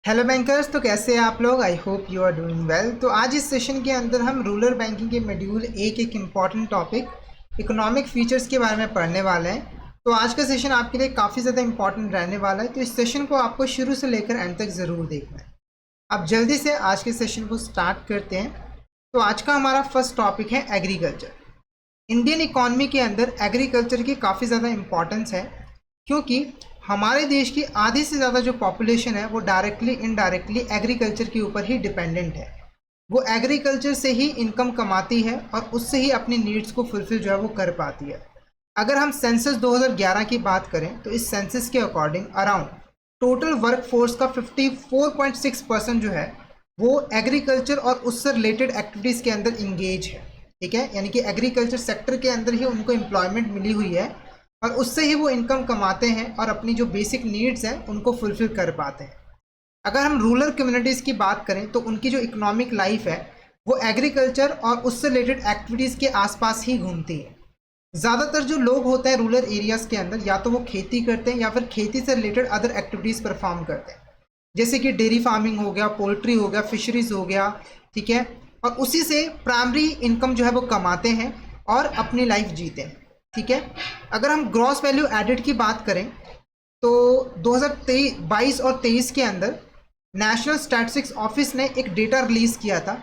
Hello bankers. तो कैसे हैं आप लोग? I hope you are doing well. तो आज इस सेशन के अंदर हम रूरल बैंकिंग के मॉड्यूल एक इम्पॉर्टेंट टॉपिक इकोनॉमिक फीचर्स के बारे में पढ़ने वाले हैं। तो आज का सेशन आपके लिए काफ़ी ज़्यादा इंपॉर्टेंट रहने वाला है, तो इस सेशन को आपको शुरू से लेकर एंड तक ज़रूर देखना है। अब जल्दी से आज के सेशन को स्टार्ट करते हैं। तो आज का हमारा फर्स्ट टॉपिक है एग्रीकल्चर। इंडियन इकॉनमी के अंदर एग्रीकल्चर की काफ़ी ज़्यादा इम्पॉर्टेंस है, क्योंकि हमारे देश की आधी से ज़्यादा जो पॉपुलेशन है वो डायरेक्टली इनडायरेक्टली एग्रीकल्चर के ऊपर ही डिपेंडेंट है। वो एग्रीकल्चर से ही इनकम कमाती है और उससे ही अपनी नीड्स को फुलफिल जो है वो कर पाती है। अगर हम सेंसस 2011 की बात करें तो इस सेंसस के according around total work force का 54.6% जो है वो एग्रीकल्चर और उससे रिलेटेड एक्टिविटीज़ के अंदर इंगेज है। ठीक है, यानी कि एग्रीकल्चर सेक्टर के अंदर ही उनको एम्प्लॉयमेंट मिली हुई है और उससे ही वो इनकम कमाते हैं और अपनी जो बेसिक नीड्स हैं उनको फुलफिल कर पाते हैं। अगर हम रूरल कम्युनिटीज़ की बात करें तो उनकी जो इकोनॉमिक लाइफ है वो एग्रीकल्चर और उससे रिलेटेड एक्टिविटीज़ के आसपास ही घूमती है। ज़्यादातर जो लोग होते हैं रूरल एरियाज़ के अंदर या तो वो खेती करते हैं या फिर खेती से रिलेटेड अदर एक्टिविटीज़ परफॉर्म करते हैं, जैसे कि डेयरी फार्मिंग हो गया, पोल्ट्री हो गया, फिशरीज हो गया। ठीक है, और उसी से प्राइमरी इनकम जो है वो कमाते हैं और अपनी लाइफ जीते हैं। ठीक है, अगर हम ग्रॉस वैल्यू एडेड की बात करें तो 2022 और 23 के अंदर नेशनल स्टैटिस्टिक्स ऑफिस ने एक डेटा रिलीज किया था।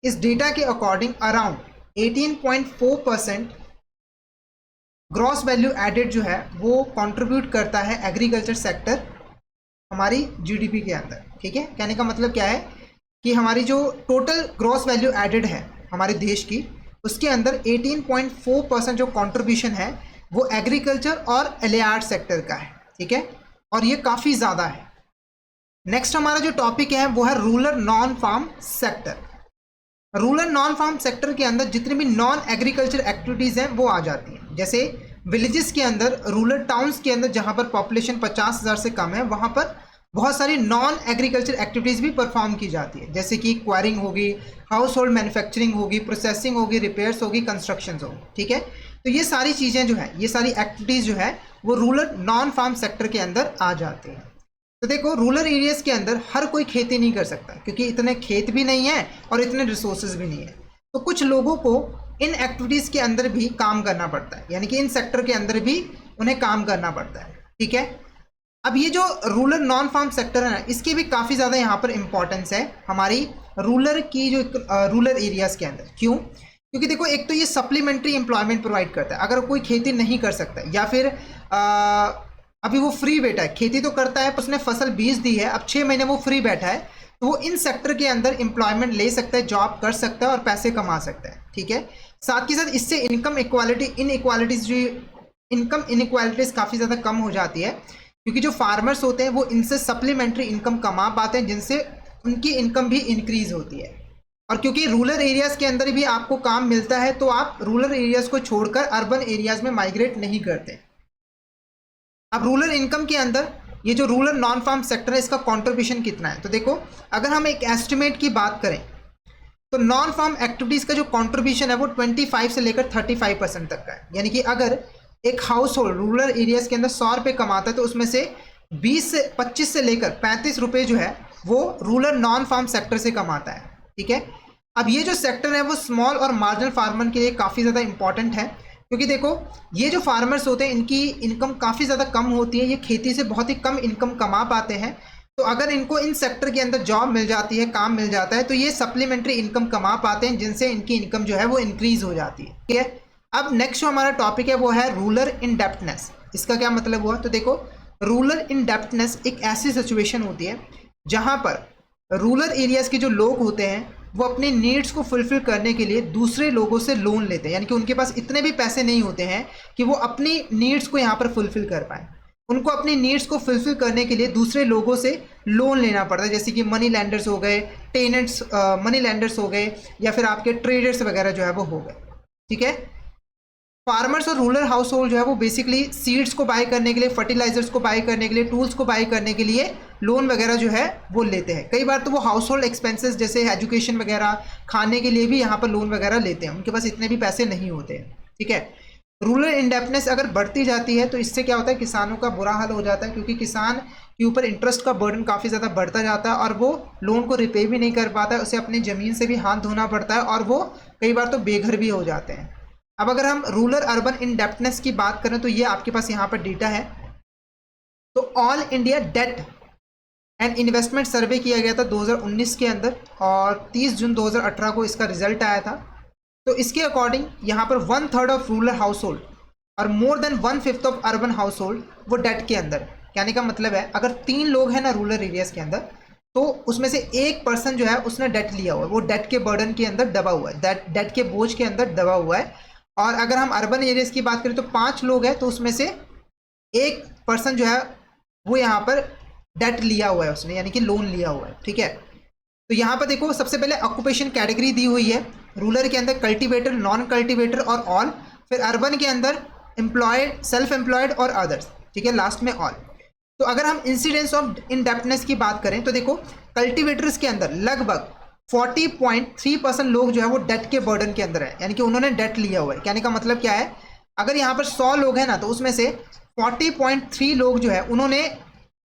इस डेटा के according around 18.4% gross value added जो है वो कंट्रीब्यूट करता है एग्रीकल्चर सेक्टर हमारी जीडीपी के अंदर। ठीक है, कहने का मतलब क्या है कि हमारी जो टोटल ग्रॉस वैल्यू एडेड है हमारे देश की, उसके अंदर 18.4% जो कंट्रीब्यूशन है वो एग्रीकल्चर और एलियार्ड सेक्टर का है। ठीक है, और ये काफ़ी ज़्यादा है। नेक्स्ट हमारा जो टॉपिक है वो है rural non farm sector. Rural non farm sector के अंदर जितनी भी नॉन एग्रीकल्चर एक्टिविटीज़ हैं वो आ जाती हैं, जैसे विलेजेस के अंदर, रूरल टाउन्स के अंदर जहाँ पर पॉपुलेशन 50,000 से कम है वहाँ पर बहुत सारी नॉन एग्रीकल्चर एक्टिविटीज़ भी परफॉर्म की जाती है, जैसे कि क्वायरिंग होगी, हाउस होल्ड मैन्युफैक्चरिंग होगी, प्रोसेसिंग होगी, रिपेयर्स होगी, कंस्ट्रक्शन होगी। ठीक है, तो ये सारी चीज़ें जो है, ये सारी एक्टिविटीज़ जो है वो रूरल नॉन फार्म सेक्टर के अंदर आ जाती हैं। तो देखो, रूरल एरियाज़ के अंदर हर कोई खेती नहीं कर सकता, क्योंकि इतने खेत भी नहीं है और इतने रिसोर्सेज भी नहीं है। तो कुछ लोगों को इन एक्टिविटीज़ के अंदर भी काम करना पड़ता है, यानी कि इन सेक्टर के अंदर भी उन्हें काम करना पड़ता है। ठीक है, अब ये जो रूरल नॉन फार्म सेक्टर है ना, इसकी भी काफ़ी ज़्यादा यहाँ पर इंपॉर्टेंस है हमारी रूरल की जो रूरल एरियाज़ के अंदर। क्यों? क्योंकि देखो, एक तो ये सप्लीमेंट्री एम्प्लॉयमेंट प्रोवाइड करता है। अगर कोई खेती नहीं कर सकता या फिर अभी वो फ्री बैठा है, खेती तो करता है, उसने फसल बीज दी है, अब 6 महीने वो फ्री बैठा है, तो वो इन सेक्टर के अंदर एम्प्लॉयमेंट ले सकता है, जॉब कर सकता है और पैसे कमा सकता है। ठीक है, साथ के साथ इससे इनकम इनइक्वालिटीज़ काफ़ी ज़्यादा कम हो जाती है, क्योंकि जो फार्मर्स होते हैं वो इनसे सप्लीमेंट्री इनकम कमा पाते हैं, जिनसे उनकी इनकम भी इंक्रीज होती है। और क्योंकि रूरल एरियाज़ के अंदर भी आपको काम मिलता है, तो आप रूरल एरियाज़ को छोड़कर अर्बन एरियाज़ में माइग्रेट नहीं करते। अब रूरल इनकम के अंदर ये जो रूरल नॉन फार्म सेक्टर है, इसका कॉन्ट्रीब्यूशन कितना है? तो देखो, अगर हम एक एस्टिमेट की बात करें तो नॉन फार्म एक्टिविटीज़ का जो कॉन्ट्रीब्यूशन है वो 25 से लेकर 35% तक का है। यानी कि अगर एक हाउस होल्ड रूरल एरियाज़ के अंदर 100 रुपये कमाता है तो उसमें से 25 से लेकर 35 रुपये जो है वो रूरल नॉन फार्म सेक्टर से कमाता है। ठीक है, अब ये जो सेक्टर है वो स्मॉल और मार्जिनल फार्मर के लिए काफ़ी ज़्यादा इंपॉर्टेंट है, क्योंकि देखो, ये जो फार्मर्स होते हैं इनकी इनकम काफ़ी ज़्यादा कम होती है, ये खेती से बहुत ही कम इनकम कमा पाते हैं। तो अगर इनको इन सेक्टर के अंदर जॉब मिल जाती है, काम मिल जाता है, तो ये सप्लीमेंट्री इनकम कमा पाते हैं, जिनसे इनकी इनकम जो है वो इंक्रीज हो जाती है। ठीक है, अब नेक्स्ट जो हमारा टॉपिक है वो है रूरल इंडेप्टनेस। इसका क्या मतलब हुआ? तो देखो, रूरल इंडेप्टनेस एक ऐसी सिचुएशन होती है जहाँ पर रूरल एरियाज़ के जो लोग होते हैं वो अपने नीड्स को फुलफिल करने के लिए दूसरे लोगों से लोन लेते हैं, यानी कि उनके पास इतने भी पैसे नहीं होते हैं कि वो अपनी नीड्स को यहाँ पर फुलफिल कर पाएँ। उनको अपनी नीड्स को फुलफिल करने के लिए दूसरे लोगों से लोन लेना पड़ता है, जैसे कि मनी लैंडर्स हो गए, टेनेंट्स मनी लैंडर्स हो गए, या फिर आपके ट्रेडर्स वगैरह जो है वो हो गए। ठीक है, फार्मर्स और रूरल हाउस होल्ड जो है वो बेसिकली सीड्स को बाय करने के लिए, फर्टिलाइजर्स को बाय करने के लिए, टूल्स को बाय करने के लिए लोन वगैरह जो है वो लेते हैं। कई बार तो वो हाउस होल्ड एक्सपेंसेस जैसे एजुकेशन वगैरह, खाने के लिए भी यहाँ पर लोन वगैरह लेते हैं, उनके पास इतने भी पैसे नहीं होते हैं। ठीक है, रूरल इंडेप्टनेस अगर बढ़ती जाती है तो इससे क्या होता है, किसानों का बुरा हाल हो जाता है, क्योंकि किसान के ऊपर इंटरेस्ट का बर्डन काफ़ी ज़्यादा बढ़ता जाता है और वो लोन को रिपे भी नहीं कर पाता है, उसे अपनी ज़मीन से भी हाथ धोना पड़ता है और वो कई बार तो बेघर भी हो जाते हैं। अब अगर हम रूरल अर्बन इंडेप्टनेस की बात करें तो ये आपके पास यहाँ पर डेटा है। तो all India debt and investment survey किया गया था 2019 के अंदर और 30 जून 2018 को इसका रिजल्ट आया था। तो इसके अकॉर्डिंग यहाँ पर 1/3 ऑफ रूरल हाउस होल्ड और more than 1/5 of urban house hold वो डेट के अंदर। कहने का मतलब है अगर 3 लोग हैं ना रूरल एरियाज के अंदर, तो उसमें से एक पर्सन जो है उसने डेट लिया हुआ है, वो डेट के बर्डन के अंदर दबा हुआ है, डेट के बोझ के अंदर दबा हुआ है। और अगर हम अर्बन एरियाज की बात करें तो 5 लोग हैं, तो उसमें से एक पर्सन जो है वो यहाँ पर डेट लिया हुआ है उसने, यानी कि लोन लिया हुआ है। ठीक है, तो यहाँ पर देखो सबसे पहले ऑक्यूपेशन कैटेगरी दी हुई है। रूरल के अंदर कल्टीवेटर, नॉन कल्टीवेटर और ऑल, फिर अर्बन के अंदर एम्प्लॉयड, सेल्फ एम्प्लॉयड और अदर्स। ठीक है, लास्ट में ऑल। तो अगर हम इंसिडेंस ऑफ इनडेप्टनेस की बात करें तो देखो कल्टीवेटर्स के अंदर लगभग 40.3% लोग जो है वो डेट के बर्डन के अंदर है, यानी कि उन्होंने डेट लिया हुआ है। कहने का मतलब क्या है, अगर यहाँ पर 100 लोग हैं ना, तो उसमें से 40.3 लोग जो है उन्होंने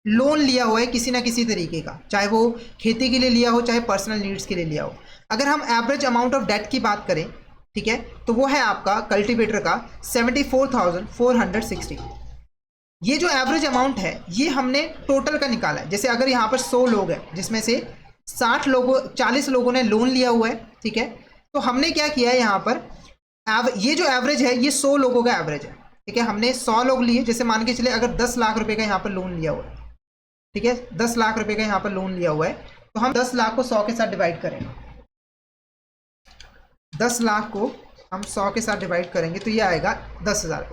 लोन लिया हुआ है किसी ना किसी तरीके का, चाहे वो खेती के लिए लिया हो, चाहे पर्सनल नीड्स के लिए लिया हो। अगर हम एवरेज अमाउंट ऑफ डेट की बात करें, ठीक है, तो वो है आपका कल्टीवेटर का 74,460। ये जो एवरेज अमाउंट है ये हमने टोटल का निकाला है। जैसे अगर यहाँ पर 100 लोग हैं जिसमें से 40 लोगों ने लोन लिया हुआ है, ठीक है, तो हमने क्या किया है यहाँ पर, ये जो एवरेज है ये 100 लोगों का एवरेज है। ठीक है, हमने 100 लोग लिए, जैसे मान के चले अगर 10 लाख रुपए का यहाँ पर लोन लिया हुआ है, ठीक है, 10 लाख रुपए का यहाँ पर लोन लिया हुआ है, तो हम 10 लाख को 100 के साथ डिवाइड करेंगे। 10 लाख को हम 100 के साथ डिवाइड करेंगे तो ये आएगा 10,000,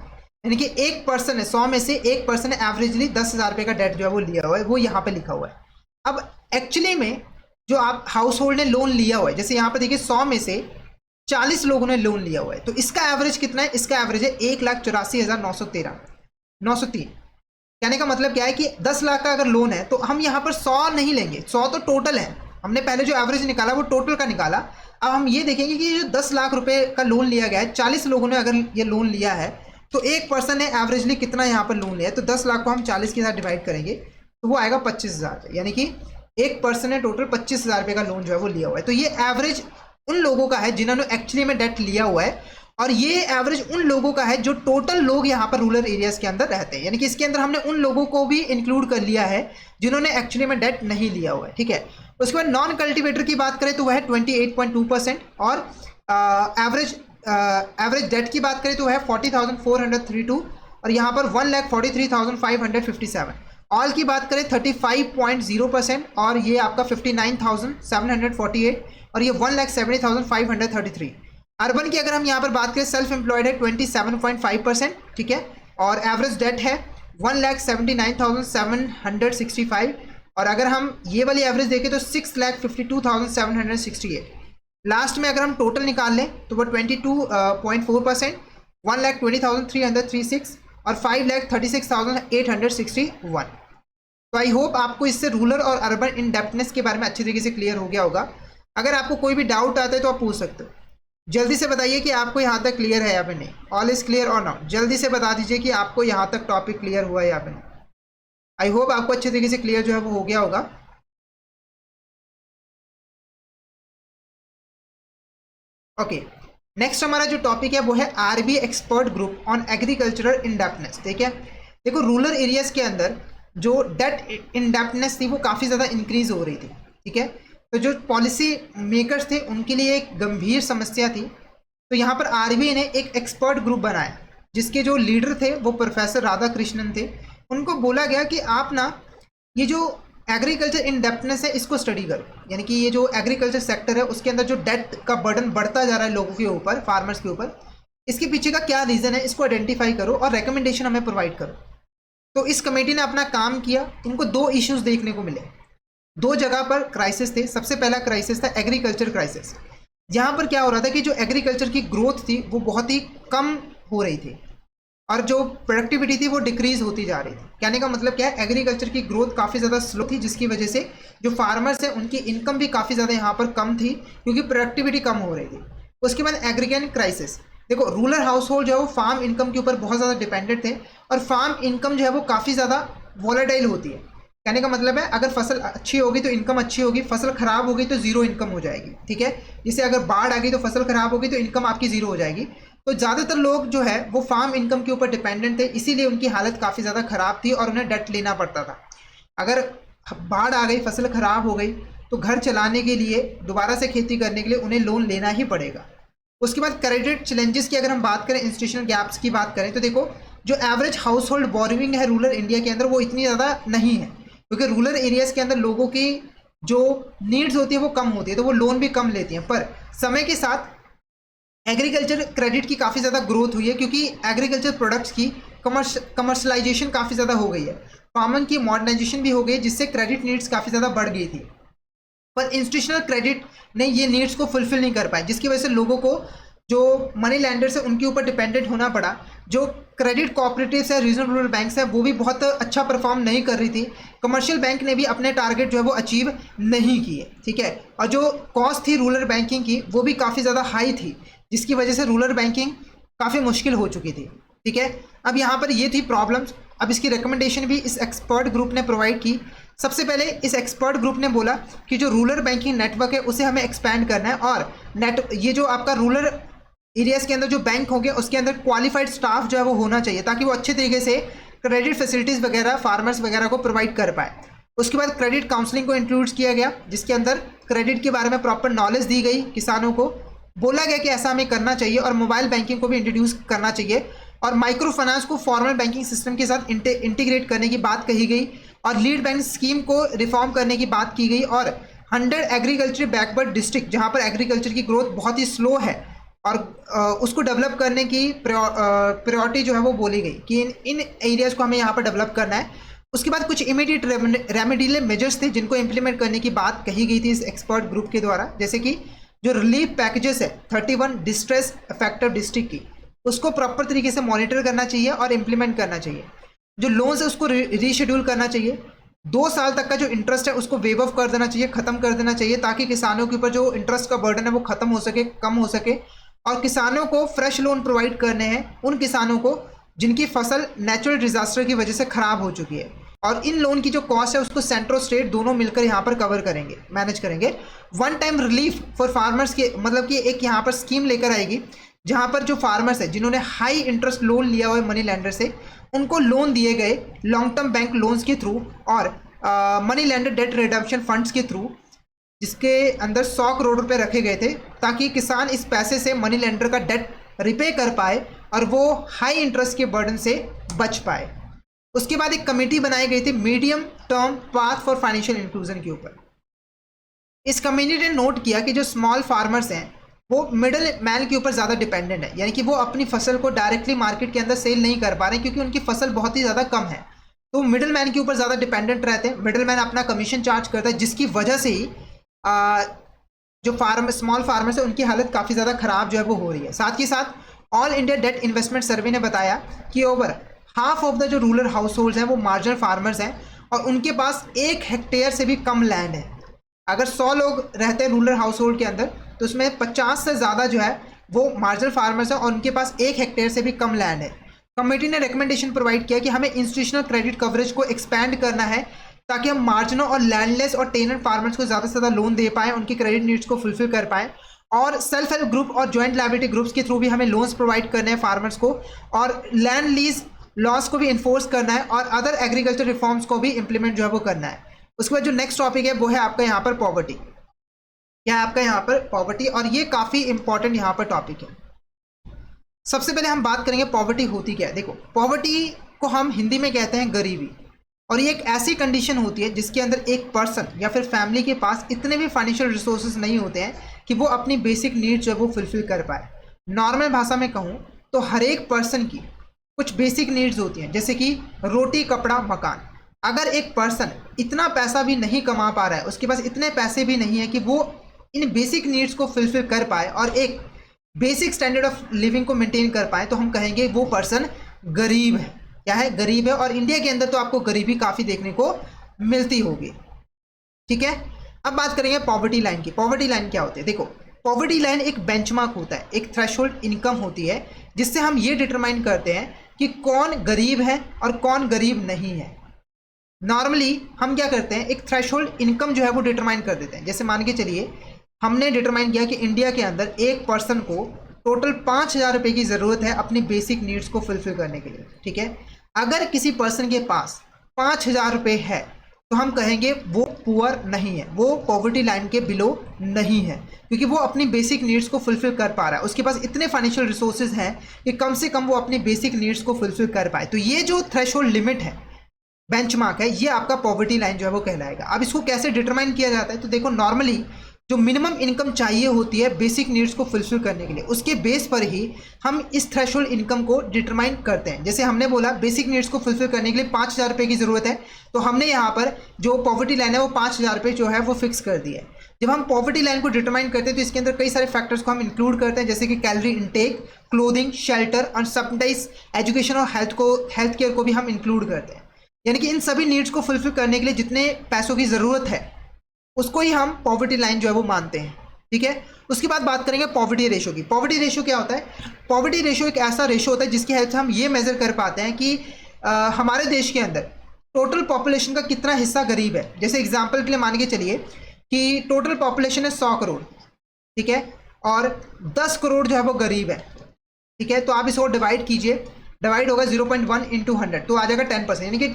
यानी कि एक पर्सन है, 100 में से एक पर्सन है एवरेजली 10,000 रुपये का डेट जो है वो लिया हुआ है, वो यहाँ पे लिखा हुआ है। अब एक्चुअली में जो आप हाउस होल्ड ने लोन लिया हुआ है, जैसे यहाँ पे देखिए 100 में से 40 लोगों ने लोन लिया हुआ है, तो इसका एवरेज कितना है, इसका एवरेज है 1,84,903। कहने का मतलब क्या है कि 10 लाख का अगर लोन है तो हम यहाँ पर 100 नहीं लेंगे, 100 तो टोटल है, हमने पहले जो एवरेज निकाला वो टोटल का निकाला। अब हम ये देखेंगे कि जो 10 लाख रुपए का लोन लिया गया है, 40 लोगों ने अगर ये लोन लिया है, तो एक पर्सन ने एवरेजली कितना यहाँ पर लोन लिया है, तो 10 लाख को हम 40 के साथ डिवाइड करेंगे तो वो आएगा 25,000, यानी कि एक पर्सन ने टोटल 25,000 रुपये का लोन जो है वो लिया हुआ है। तो ये एवरेज उन लोगों का है जिन्होंने एक्चुअली में डेट लिया हुआ है, और ये एवरेज उन लोगों का है जो टोटल लोग यहाँ पर रूरल एरियाज के अंदर रहते हैं, यानी कि इसके अंदर हमने उन लोगों को भी इंक्लूड कर लिया है जिन्होंने एक्चुअली में डेट नहीं लिया हुआ है। ठीक है, उसके बाद नॉन कल्टीवेटर की बात करें तो वह है 28.2%, और एवरेज डेट की बात करें तो वह है 40,432, और यहाँ पर 1,43,557। ऑल की बात करें 35.0%, और ये आपका 59,748, और ये 1,70,533। अर्बन की अगर हम यहाँ पर बात करें, सेल्फ एम्प्लॉयड है 27.5%, ठीक है, और एवरेज डेट है 1,79,765, और अगर हम ये वाली एवरेज देखें तो 6,52,768। लास्ट में अगर हम टोटल निकाल लें तो वो 22.4%, 1,20,336 और 5,36,861। तो आई होप आपको इससे रूरल और अर्बन इंडेप्टनेस के बारे में अच्छी तरीके से क्लियर हो गया होगा। अगर आपको कोई भी डाउट आता है तो आप पूछ सकते हो। जल्दी से बताइए कि आपको यहाँ तक क्लियर है या फिर नहीं। ऑल इज क्लियर और नॉट, जल्दी से बता दीजिए कि आपको यहाँ तक टॉपिक क्लियर हुआ है या फिर नहीं। आई होप आपको अच्छे तरीके से क्लियर जो है वो हो गया होगा। ओके, नेक्स्ट हमारा जो टॉपिक है वो है RBI expert group on agricultural indebtedness. ठीक है, देखो रूरल एरियाज के अंदर जो डेट इंडेप्टनेस थी वो काफ़ी ज़्यादा इंक्रीज हो रही थी। ठीक है, तो जो पॉलिसी मेकर्स थे उनके लिए एक गंभीर समस्या थी। तो यहाँ पर आरबीआई ने एक एक्सपर्ट ग्रुप बनाया, जिसके जो लीडर थे वो प्रोफेसर राधाकृष्णन थे। उनको बोला गया कि आप ना ये जो एग्रीकल्चर इंडेप्टनेस है इसको स्टडी करो, यानी कि ये जो एग्रीकल्चर सेक्टर है उसके अंदर जो डेट का बर्डन बढ़ता जा रहा है लोगों के ऊपर, फार्मर्स के ऊपर, इसके पीछे का क्या रीज़न है इसको आइडेंटिफाई करो और रिकमेंडेशन हमें प्रोवाइड करो। तो इस कमेटी ने अपना काम किया। इनको 2 इश्यूज देखने को मिले, 2 जगह पर क्राइसिस थे। सबसे पहला क्राइसिस था एग्रीकल्चर क्राइसिस। यहाँ पर क्या हो रहा था कि जो एग्रीकल्चर की ग्रोथ थी वो बहुत ही कम हो रही थी, और जो प्रोडक्टिविटी थी वो डिक्रीज होती जा रही थी। कहने का मतलब क्या है, एग्रीकल्चर की ग्रोथ काफ़ी ज़्यादा स्लो थी, जिसकी वजह से जो फार्मर्स हैं उनकी इनकम भी काफ़ी ज़्यादा यहाँ पर कम थी, क्योंकि प्रोडक्टिविटी कम हो रही थी। उसके बाद एग्रीकल्चर क्राइसिस, देखो रूरल हाउस होल्ड जो है वो फार्म इनकम के ऊपर बहुत ज़्यादा डिपेंडेंट थे, और फार्म इनकम जो है वो काफ़ी ज़्यादा वॉलेटाइल होती है। कहने का मतलब है अगर फसल अच्छी होगी तो इनकम अच्छी होगी, फसल खराब होगी तो जीरो इनकम हो जाएगी। ठीक है, जैसे अगर बाढ़ आ गई तो फसल खराब होगी तो इनकम आपकी जीरो हो जाएगी। तो ज़्यादातर लोग जो है वो फार्म इनकम के ऊपर डिपेंडेंट थे, इसीलिए उनकी हालत काफ़ी ज़्यादा खराब थी और उन्हें डेट लेना पड़ता था। अगर बाढ़ आ गई, फसल खराब हो गई, तो घर चलाने के लिए, दोबारा से खेती करने के लिए उन्हें लोन लेना ही पड़ेगा। उसके बाद क्रेडिट चैलेंजेस की अगर हम बात करें, इंस्टीट्यूशनल गैप्स की बात करें, तो देखो जो एवरेज हाउस होल्ड बोरोइंग है रूरल इंडिया के अंदर वो इतनी ज़्यादा नहीं है, क्योंकि रूरल एरियाज़ के अंदर लोगों की जो नीड्स होती है वो कम होती है, तो वो लोन भी कम लेती हैं। पर समय के साथ एग्रीकल्चर क्रेडिट की काफ़ी ज़्यादा ग्रोथ हुई है, क्योंकि एग्रीकल्चर प्रोडक्ट्स की कमर्शलाइजेशन काफ़ी ज़्यादा हो गई है, फार्मिंग की मॉडर्नाइजेशन भी हो गई, जिससे क्रेडिट नीड्स काफ़ी ज़्यादा बढ़ गई थी। पर इंस्टीट्यूशनल क्रेडिट ने ये नीड्स को फुलफिल नहीं कर पाए, जिसकी वजह से लोगों को जो मनी लैंडर्स है उनके ऊपर डिपेंडेंट होना पड़ा। जो क्रेडिट कोऑपरेटिव्स है, रीजनल रूरल बैंक्स है, वो भी बहुत अच्छा परफॉर्म नहीं कर रही थी। कमर्शियल बैंक ने भी अपने टारगेट जो है वो अचीव नहीं किए। ठीक है, और जो कॉस्ट थी रूरल बैंकिंग की वो भी काफ़ी ज़्यादा हाई थी, जिसकी वजह से रूरल बैंकिंग काफ़ी मुश्किल हो चुकी थी। ठीक है, अब यहाँ पर ये थी प्रॉब्लम्स। अब इसकी रिकमेंडेशन भी इस एक्सपर्ट ग्रुप ने प्रोवाइड की। सबसे पहले इस एक्सपर्ट ग्रुप ने बोला कि जो रूरल बैंकिंग नेटवर्क है उसे हमें एक्सपैंड करना है, और ये जो आपका रूरल एरियाज़ के अंदर जो बैंक होंगे उसके अंदर क्वालिफाइड स्टाफ जो है वो होना चाहिए, ताकि वो अच्छे तरीके से क्रेडिट फैसिलिटीज़ वगैरह फार्मर्स वगैरह को प्रोवाइड कर पाए। उसके बाद क्रेडिट काउंसलिंग को इंक्लूड किया गया, जिसके अंदर क्रेडिट के बारे में प्रॉपर नॉलेज दी गई। किसानों को बोला गया कि ऐसा हमें करना चाहिए, और मोबाइल बैंकिंग को भी इंट्रोड्यूस करना चाहिए, और माइक्रो फाइनेंस को फॉर्मल बैंकिंग सिस्टम के साथ इंटीग्रेट करने की बात कही गई, और लीड बैंक स्कीम को रिफॉर्म करने की बात की गई, और 100 एग्रीकल्चर बैकवर्ड डिस्ट्रिक्ट जहां पर एग्रीकल्चर की ग्रोथ बहुत ही स्लो है और उसको डेवलप करने की प्रायोरिटी जो है वो बोली गई कि इन एरियाज़ को हमें यहाँ पर डेवलप करना है। उसके बाद कुछ इमीडिएट रेमेडियल मेजर्स थे जिनको इंप्लीमेंट करने की बात कही गई थी इस एक्सपर्ट ग्रुप के द्वारा, जैसे कि जो रिलीफ पैकेजेस है 31 डिस्ट्रेस अफेक्टेड डिस्ट्रिक्ट की, उसको प्रॉपर तरीके से मॉनिटर करना चाहिए और इम्प्लीमेंट करना चाहिए। जो लोन्स है उसको रीशेड्यूल करना चाहिए। 2 साल तक का जो इंटरेस्ट है उसको वेव ऑफ कर देना चाहिए, ख़त्म कर देना चाहिए, ताकि किसानों के ऊपर जो इंटरेस्ट का बर्डन है वो ख़त्म हो सके, कम हो सके, और किसानों को फ्रेश लोन प्रोवाइड करने हैं उन किसानों को जिनकी फसल नेचुरल डिजास्टर की वजह से ख़राब हो चुकी है। और इन लोन की जो कॉस्ट है उसको सेंटर और स्टेट दोनों मिलकर यहाँ पर कवर करेंगे, मैनेज करेंगे। One time relief for farmers के मतलब कि एक यहाँ पर स्कीम लेकर आएगी, जहाँ पर जो फार्मर्स है जिन्होंने हाई इंटरेस्ट लोन लिया हुआ है मनी लैंडर से, उनको लोन दिए गए लॉन्ग टर्म बैंक लोन्स के थ्रू और money lender debt redemption funds के थ्रू, जिसके अंदर 100 करोड़ रुपए रखे गए थे, ताकि किसान इस पैसे से मनी लैंडर का डेट रिपे कर पाए और वो हाई इंटरेस्ट के बर्डन से बच पाए। उसके बाद एक कमेटी बनाई गई थी medium term path for financial inclusion के ऊपर। इस कमेटी ने नोट किया कि जो स्मॉल फार्मर्स हैं वो मिडिल मैन के ऊपर ज़्यादा डिपेंडेंट है, यानी कि वो अपनी फसल को डायरेक्टली मार्केट के अंदर सेल नहीं कर पा रहे क्योंकि उनकी फसल बहुत ही ज़्यादा कम है, तो मिडिल मैन के ऊपर ज़्यादा डिपेंडेंट रहते हैं। मिडिल मैन अपना कमीशन चार्ज करता है, जिसकी वजह से ही जो स्मॉल फार्मर्स है उनकी हालत काफ़ी ज़्यादा ख़राब जो है वो हो रही है। साथ ही साथ ऑल इंडिया डेट इन्वेस्टमेंट सर्वे ने बताया कि ओवर हाफ ऑफ द जो रूरल हाउस होल्ड्स हैं वो मार्जिनल फार्मर्स हैं और उनके पास 1 हेक्टेयर से भी कम लैंड है। अगर 100 लोग रहते हैं रूरल हाउस होल्ड के अंदर तो उसमें 50 से ज़्यादा जो है वो मार्जिनल फार्मर्स हैं और उनके पास 1 हेक्टेयर से भी कम लैंड है। कमेटी ने रिकमेंडेशन प्रोवाइड किया कि हमें इंस्टीट्यूशनल क्रेडिट कवरेज को एक्सपैंड करना है ताकि हम मार्जिनल और लैंडलेस और टेनेंट फार्मर्स को ज़्यादा से ज़्यादा लोन दे पाएँ, उनकी क्रेडिट नीड्स को फुलफिल कर पाएँ, और सेल्फ हेल्प ग्रुप और जॉइंट लायबिलिटी ग्रुप्स के थ्रू भी हमें लोन्स प्रोवाइड करने हैं फार्मर्स को, और लैंड लीज लॉस को भी इन्फोर्स करना है और अदर एग्रीकल्चर रिफॉर्म्स को भी इंप्लीमेंट जो है वो करना है। उसके बाद जो नेक्स्ट टॉपिक है वो है आपका यहाँ पर पॉवर्टी। क्या है आपका यहाँ पर पॉवर्टी, और ये काफ़ी इंपॉर्टेंट यहाँ पर टॉपिक है। सबसे पहले हम बात करेंगे पॉवर्टी होती क्या है। देखो, पॉवर्टी को हम हिंदी में कहते हैं गरीबी, और ये एक ऐसी कंडीशन होती है जिसके अंदर एक पर्सन या फिर फैमिली के पास इतने भी फाइनेंशियल रिसोर्सेज नहीं होते हैं कि वो अपनी बेसिक नीड्स जो है वो फुलफिल कर पाए। नॉर्मल भाषा में कहूँ तो हर एक पर्सन की कुछ बेसिक नीड्स होती हैं, जैसे कि रोटी, कपड़ा, मकान। अगर एक पर्सन इतना पैसा भी नहीं कमा पा रहा है, उसके पास इतने पैसे भी नहीं है कि वो इन बेसिक नीड्स को फुलफिल कर पाए और एक बेसिक स्टैंडर्ड ऑफ लिविंग को मेंटेन कर पाए, तो हम कहेंगे वो पर्सन गरीब है। क्या है? गरीब है। और इंडिया के अंदर तो आपको गरीबी काफ़ी देखने को मिलती होगी। ठीक है, अब बात करेंगे पॉवर्टी लाइन की। पॉवर्टी लाइन क्या होती है? देखो, पॉवर्टी लाइन एक बेंचमार्क होता है, एक थ्रेशोल्ड इनकम होती है जिससे हम ये डिटरमाइन करते हैं कि कौन गरीब है और कौन गरीब नहीं है। नॉर्मली हम क्या करते हैं, एक थ्रेशोल्ड इनकम जो है वो डिटरमाइन कर देते हैं। जैसे मान के चलिए हमने डिटरमाइन किया कि इंडिया के अंदर एक पर्सन को टोटल 5,000 रुपये की ज़रूरत है अपनी बेसिक नीड्स को फुलफिल करने के लिए, ठीक है। अगर किसी पर्सन के पास 5,000 रुपये है तो हम कहेंगे वो पुअर नहीं है, वो पॉवर्टी लाइन के बिलो नहीं है, क्योंकि वो अपनी बेसिक नीड्स को फुलफिल कर पा रहा है, उसके पास इतने फाइनेंशियल रिसोर्सेज हैं कि कम से कम वो अपनी बेसिक नीड्स को फुलफिल कर पाए। तो ये जो थ्रेशोल्ड लिमिट है, बेंचमार्क है, ये आपका पॉवर्टी लाइन जो है वो कहलाएगा। अब इसको कैसे डिटरमाइन किया जाता है, तो देखो नॉर्मली जो मिनिमम इनकम चाहिए होती है बेसिक नीड्स को फुलफिल करने के लिए, उसके बेस पर ही हम इस थ्रेशोल्ड इनकम को डिटरमाइन करते हैं। जैसे हमने बोला बेसिक नीड्स को फुलफिल करने के लिए 5,000 रुपये की ज़रूरत है, तो हमने यहाँ पर जो पॉवर्टी लाइन है वो 5,000 रुपये जो है वो फिक्स कर दी है। जब हम पॉवर्टी लाइन को डिटरमाइन करते हैं तो इसके अंदर कई सारे फैक्टर्स को हम इंक्लूड करते हैं, जैसे कि कैलोरी इंटेक, क्लोथिंग, शेल्टर और समटाइम्स एजुकेशन और हेल्थ केयर को भी हम इंक्लूड करते हैं। यानी कि इन सभी नीड्स को फुलफिल करने के लिए जितने पैसों की ज़रूरत है उसको ही हम पॉवर्टी लाइन जो है वो मानते हैं, ठीक है। उसके बाद बात करेंगे पॉवर्टी रेशो की। पॉवर्टी रेशो क्या होता है? पॉवर्टी रेशो एक ऐसा रेशो होता है जिसकी हेल्प से हम ये मेजर कर पाते हैं कि हमारे देश के अंदर टोटल पॉपुलेशन का कितना हिस्सा गरीब है। जैसे एग्जांपल के लिए मान के चलिए कि टोटल पॉपुलेशन है 100 करोड़, ठीक है, और 10 करोड़ जो है वो गरीब है, ठीक है। तो आप इसको डिवाइड कीजिए, डिवाइड होगा 0.1 इंटू 100, तो आ जाएगा 10%, यानी कि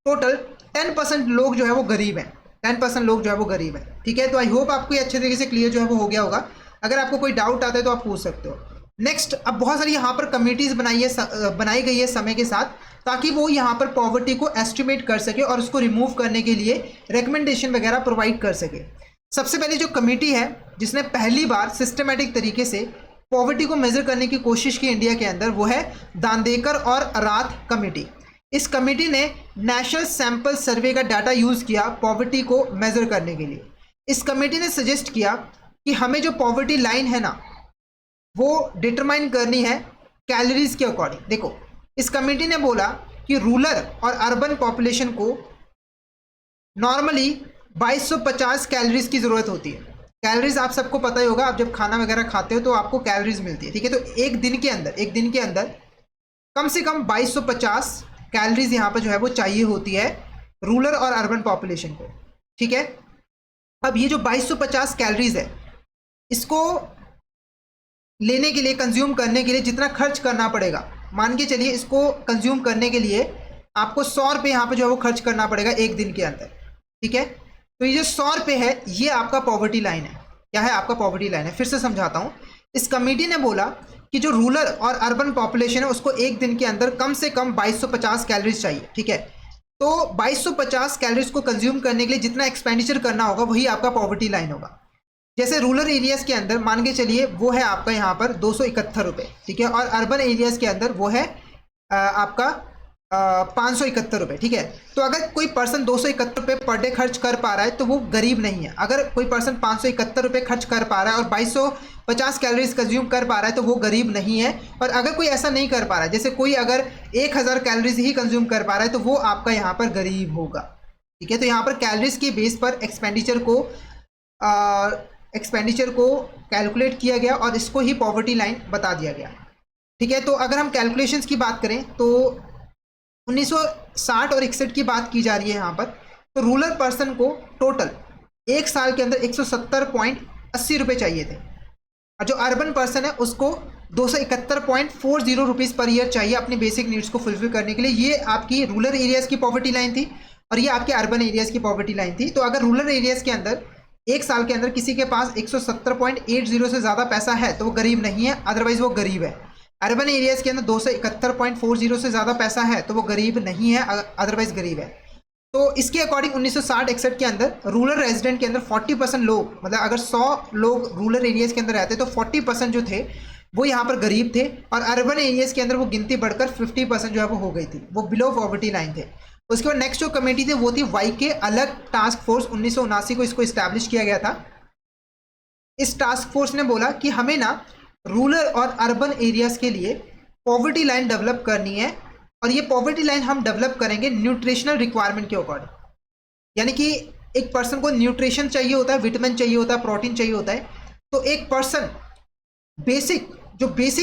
टोटल 10% लोग जो है वो गरीब हैं, 10% लोग जो है वो गरीब है, ठीक है। तो आई होप आपको ये अच्छे तरीके से क्लियर जो है वो हो गया होगा। अगर आपको कोई डाउट आता है तो आप पूछ सकते हो। नेक्स्ट, अब बहुत सारी यहाँ पर कमिटीज़ बनाई गई है समय के साथ, ताकि वो यहाँ पर पॉवर्टी को एस्टिमेट कर सके और उसको रिमूव करने के लिए रिकमेंडेशन वगैरह प्रोवाइड कर सके। सबसे पहले जो कमेटी है जिसने पहली बार सिस्टमेटिक तरीके से पॉवर्टी को मेजर करने की कोशिश की इंडिया के अंदर, वो है दांदेकर और रात कमेटी। इस कमेटी ने नेशनल सैंपल सर्वे का डाटा यूज़ किया पॉवर्टी को मेजर करने के लिए। इस कमेटी ने सजेस्ट किया कि हमें जो पॉवर्टी लाइन है ना वो डिटरमाइन करनी है कैलोरीज के अकॉर्डिंग। देखो, इस कमेटी ने बोला कि रूरल और अर्बन पॉपुलेशन को नॉर्मली 2250 कैलोरीज की ज़रूरत होती है। कैलोरीज आप सबको पता ही होगा, आप जब खाना वगैरह खाते हो तो आपको कैलोरीज मिलती है, ठीक है। तो एक दिन के अंदर कम से कम 2250 कैलोरीज यहाँ पर जो है वो चाहिए होती है रूरल और अर्बन पॉपुलेशन को, ठीक है। अब ये जो 2250 कैलोरीज है, इसको लेने के लिए, कंज्यूम करने के लिए जितना खर्च करना पड़ेगा, मान के चलिए इसको कंज्यूम करने के लिए आपको 100 रुपये यहाँ पर जो है वो खर्च करना पड़ेगा एक दिन के अंदर, ठीक है। तो ये जो 100 रुपये है ये आपका पॉवर्टी लाइन है। क्या है? आपका पॉवर्टी लाइन है। फिर से समझाता हूँ। इस कमेटी ने बोला कि जो रूरल और अर्बन पॉपुलेशन है उसको एक दिन के अंदर कम से कम 2250 कैलोरीज चाहिए, ठीक है। तो 2250 कैलोरीज को कंज्यूम करने के लिए जितना एक्सपेंडिचर करना होगा वही आपका पॉवर्टी लाइन होगा। जैसे रूरल एरियाज़ के अंदर मान के चलिए वो है आपका यहाँ पर 271 रुपये, ठीक है, और अर्बन एरियाज़ के अंदर वो है आपका 571 रुपये, ठीक है। तो अगर कोई पर्सन 271 रुपये पर डे खर्च कर पा रहा है तो वो गरीब नहीं है। अगर कोई पर्सन 571 रुपये खर्च कर पा रहा है और 2250 कैलोरीज कंज्यूम कर पा रहा है तो वो गरीब नहीं है। और अगर कोई ऐसा नहीं कर पा रहा है, जैसे कोई अगर 1000 कैलोरीज ही कंज्यूम कर पा रहा है, तो वो आपका यहाँ पर गरीब होगा, ठीक है। तो यहाँ पर कैलोरीज के बेस पर एक्सपेंडिचर को कैलकुलेट किया गया और इसको ही पॉवर्टी लाइन बता दिया गया, ठीक है। तो अगर हम कैलकुलेशंस की बात करें तो 1960 और 61 की बात की जा रही है यहाँ पर, तो रूरल पर्सन को टोटल एक साल के अंदर 170.80 रुपये चाहिए थे, और जो अर्बन पर्सन है उसको 271.40 रुपीज़ पर ईयर चाहिए अपनी बेसिक नीड्स को फुलफिल करने के लिए। ये आपकी रूरल एरियाज़ की पॉवर्टी लाइन थी और ये आपके अर्बन एरियाज़ की पॉवर्टी लाइन थी। तो अगर रूरल एरियाज़ के अंदर एक साल के अंदर किसी के पास 170.80 से ज़्यादा पैसा है तो वो गरीब नहीं है, अदरवाइज़ वो गरीब है। अर्बन एरियाज़ के अंदर 271.40 से ज़्यादा पैसा है तो वो गरीब नहीं है, अदरवाइज़ गरीब है। तो इसके अकॉर्डिंग 1960-61 के अंदर रूरल रेजिडेंट के अंदर 40% लोग, मतलब अगर 100 लोग रूरल एरियाज़ के अंदर रहते तो 40% जो थे वो यहाँ पर गरीब थे, और अर्बन एरियाज़ के अंदर वो गिनती बढ़कर 50% जो है वो हो गई थी, वो बिलो पॉवर्टी लाइन थे। उसके बाद नेक्स्ट जो कमेटी थी वो थी वाई के अलग टास्क फोर्स। 1979 को इसको इस्टेब्लिश किया गया था। इस टास्क फोर्स ने बोला कि हमें ना रूरल और अर्बन एरियाज़ के लिए पॉवर्टी लाइन डेवलप करनी है, और ये पॉवर्टी लाइन हम डेवलप करेंगे न्यूट्रिशनल रिक्वायरमेंट के अकॉर्डिंग। यानी कि एक पर्सन को न्यूट्रिशन चाहिए होता है, विटामिन चाहिए होता है, प्रोटीन चाहिए होता है। तो एक पर्सन बेसिक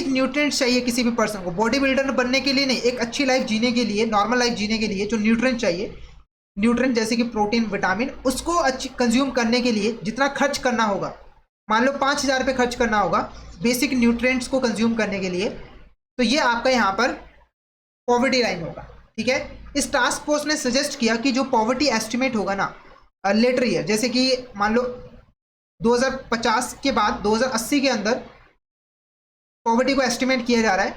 न्यूट्रिएंट्स चाहिए किसी भी पर्सन को, बॉडी बिल्डर बनने के लिए नहीं, एक अच्छी लाइफ जीने के लिए, नॉर्मल लाइफ जीने के लिए जो न्यूट्रिएंट चाहिए न्यूट्रिएंट जैसे कि प्रोटीन, विटामिन, उसको अच्छी कंज्यूम करने के लिए जितना खर्च करना होगा, मान लो 5,000 रुपये खर्च करना होगा बेसिक न्यूट्रिएंट्स को कंज्यूम करने के लिए, तो ये आपका यहाँ पर पॉवर्टी लाइन होगा। ठीक है, इस टास्क फोर्स ने सजेस्ट किया कि जो पॉवर्टी एस्टिमेट होगा ना लेटर ईयर, जैसे कि मान लो 2050 के बाद 2080 के अंदर पॉवर्टी को एस्टिमेट किया जा रहा है,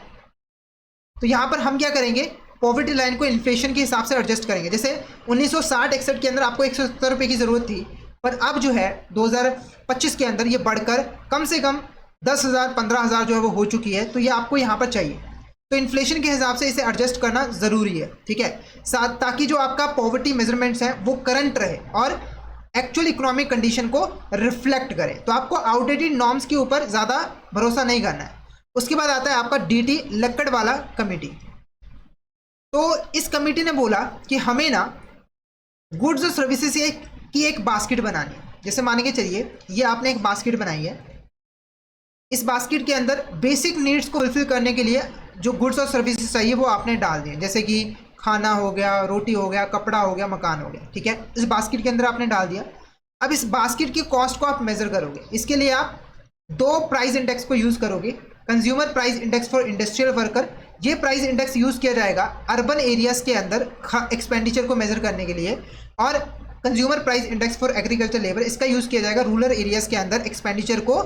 तो यहाँ पर हम क्या करेंगे, पॉवर्टी लाइन को इन्फ्लेशन के हिसाब से एडजस्ट करेंगे। जैसे 1960-61 के अंदर आपको 170 रुपये की ज़रूरत थी, पर अब जो है 2025 के अंदर ये बढ़कर कम से कम 10,000 15,000 जो है वो हो चुकी है, तो ये आपको यहाँ पर चाहिए। तो इन्फ्लेशन के हिसाब से इसे एडजस्ट करना ज़रूरी है। ठीक है, साथ ताकि जो आपका पॉवर्टी मेजरमेंट्स हैं वो करंट रहे और एक्चुअल इकोनॉमिक कंडीशन को रिफ्लेक्ट करे। तो आपको आउटडेटेड नॉर्म्स के ऊपर ज़्यादा भरोसा नहीं करना है। उसके बाद आता है आपका DT लक्कड़वाला कमेटी। तो इस कमेटी ने बोला कि हमें ना गुड्स और सर्विसेज की एक बास्केट बनानी है। जैसे मान के चलिए ये आपने एक बास्केट बनाई है, इस बास्केट के अंदर बेसिक नीड्स को फुलफिल करने के लिए जो गुड्स और सर्विसेज चाहिए वो आपने डाल दिए, जैसे कि खाना हो गया, रोटी हो गया, कपड़ा हो गया, मकान हो गया। ठीक है, इस बास्केट के अंदर आपने डाल दिया। अब इस बास्केट की कॉस्ट को आप मेजर करोगे। इसके लिए आप दो प्राइस इंडेक्स को यूज़ करोगे, consumer price index for industrial worker. ये प्राइस इंडेक्स यूज़ किया जाएगा अर्बन एरियाज़ के अंदर एक्सपेंडिचर को मेजर करने के लिए, और consumer price index for agriculture labour इसका यूज़ किया जाएगा रूरल एरियाज़ के अंदर एक्सपेंडिचर को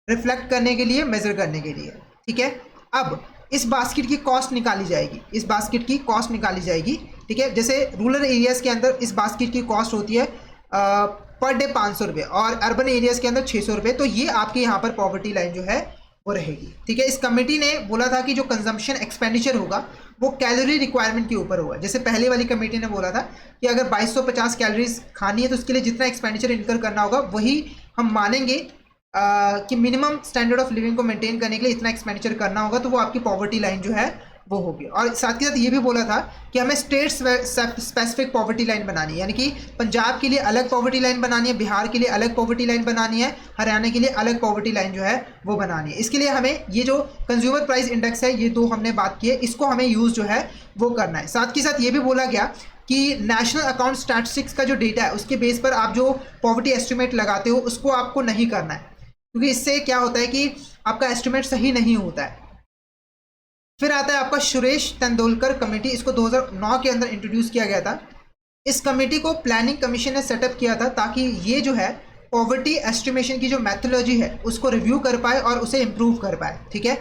रिफ्लेक्ट करने के लिए, मेजर करने के लिए। ठीक है, अब इस बास्केट की कॉस्ट निकाली जाएगी, इस बास्केट की कॉस्ट निकाली जाएगी। ठीक है, जैसे रूरल एरियाज़ के अंदर इस बास्केट की कॉस्ट होती है पर डे 500 रुपये और अर्बन एरियाज़ के अंदर 600 रुपये। तो ये आपके यहाँ पर पॉवर्टी लाइन जो है वो रहेगी। ठीक है, इस कमेटी ने बोला था कि जो कंजम्पशन एक्सपेंडिचर होगा वो कैलोरी रिक्वायरमेंट के ऊपर होगा। जैसे पहले वाली कमेटी ने बोला था कि अगर 2250 कैलोरीज खानी है तो उसके लिए जितना एक्सपेंडिचर इनकर करना होगा वही हम मानेंगे कि मिनिमम स्टैंडर्ड ऑफ लिविंग को मेंटेन करने के लिए इतना एक्सपेंडिचर करना होगा, तो वो आपकी पॉवर्टी लाइन जो है वो होगी। और साथ ही साथ ये भी बोला था कि हमें स्टेट स्पेसिफिक पॉवर्टी लाइन बनानी है, यानी कि पंजाब के लिए अलग पॉवर्टी लाइन बनानी है, बिहार के लिए अलग पॉवर्टी लाइन बनानी है, हरियाणा के लिए अलग पॉवर्टी लाइन जो है वो बनानी है। इसके लिए हमें ये जो कंज्यूमर प्राइस इंडेक्स है, ये दो हमने बात की है, इसको हमें यूज़ जो है वो करना है। साथ ही साथ ये भी बोला गया कि नेशनल अकाउंट स्टैटिस्टिक्स का जो डेटा है उसके बेस पर आप जो पॉवर्टी एस्टिमेट लगाते हो उसको आपको नहीं करना है, क्योंकि इससे क्या होता है कि आपका एस्टिमेट सही नहीं होता है। फिर आता है आपका सुरेश तेंदुलकर कमेटी, इसको 2009 के अंदर इंट्रोड्यूस किया गया था। इस कमेटी को प्लानिंग कमीशन ने सेटअप किया था ताकि ये जो है पॉवर्टी एस्टिमेशन की जो मैथोलॉजी है उसको रिव्यू कर पाए और उसे इम्प्रूव कर पाए। ठीक है,